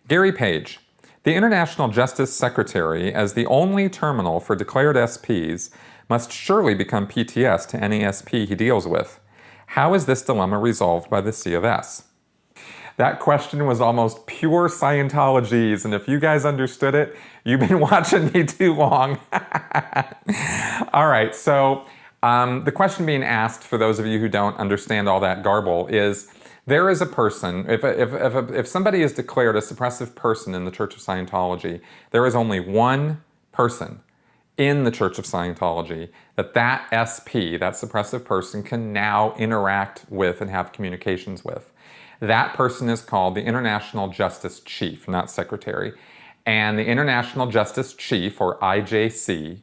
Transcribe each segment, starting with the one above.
Gary Page. The International Justice Secretary, as the only terminal for declared SPs, must surely become PTS to any SP he deals with. How is this dilemma resolved by the C of S? That question was almost pure Scientology, and if you guys understood it, you've been watching me too long. All right, so the question being asked, for those of you who don't understand all that garble, is there is a person, if somebody is declared a suppressive person in the Church of Scientology, there is only one person in the Church of Scientology that SP, that suppressive person, can now interact with and have communications with. That person is called the International Justice Chief, not Secretary. And the International Justice Chief, or IJC,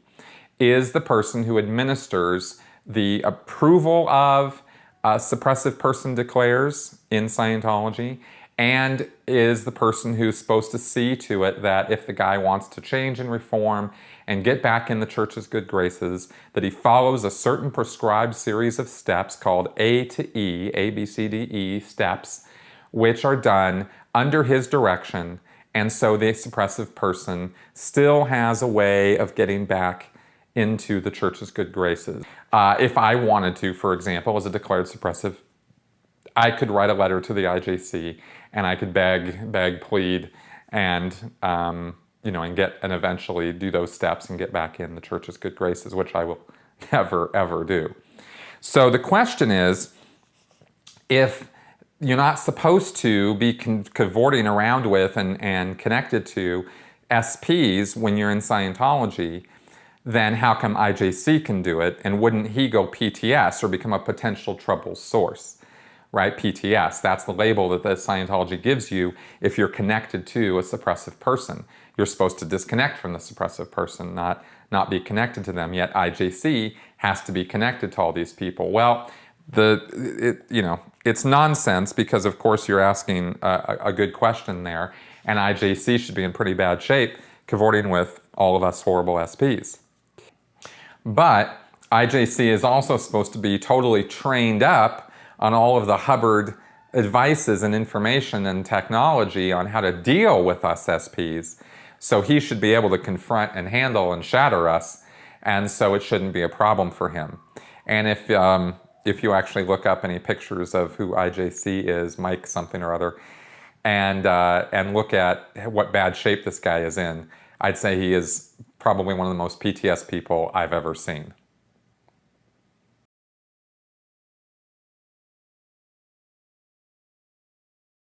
is the person who administers the approval of suppressive person declares in Scientology, and is the person who's supposed to see to it that if the guy wants to change and reform and get back in the church's good graces, that he follows a certain prescribed series of steps called A to E, A, B, C, D, E steps, which are done under his direction, and so the suppressive person still has a way of getting back into the church's good graces. If I wanted to, for example, as a declared suppressive, I could write a letter to the IJC and I could beg, plead, and and eventually do those steps and get back in the church's good graces, which I will never ever do. So the question is, if you're not supposed to be cavorting around with and connected to SPs when you're in Scientology, then how come IJC can do it, and wouldn't he go PTS or become a potential trouble source? Right, PTS, that's the label that the Scientology gives you if you're connected to a suppressive person. You're supposed to disconnect from the suppressive person, not be connected to them, yet IJC has to be connected to all these people. Well, it's nonsense, because of course you're asking a good question there, and IJC should be in pretty bad shape cavorting with all of us horrible SPs. But IJC is also supposed to be totally trained up on all of the Hubbard advices and information and technology on how to deal with us SPs. So he should be able to confront and handle and shatter us, and so it shouldn't be a problem for him. And if you actually look up any pictures of who IJC is, Mike something or other, and look at what bad shape this guy is in, I'd say he is probably one of the most PTS people I've ever seen.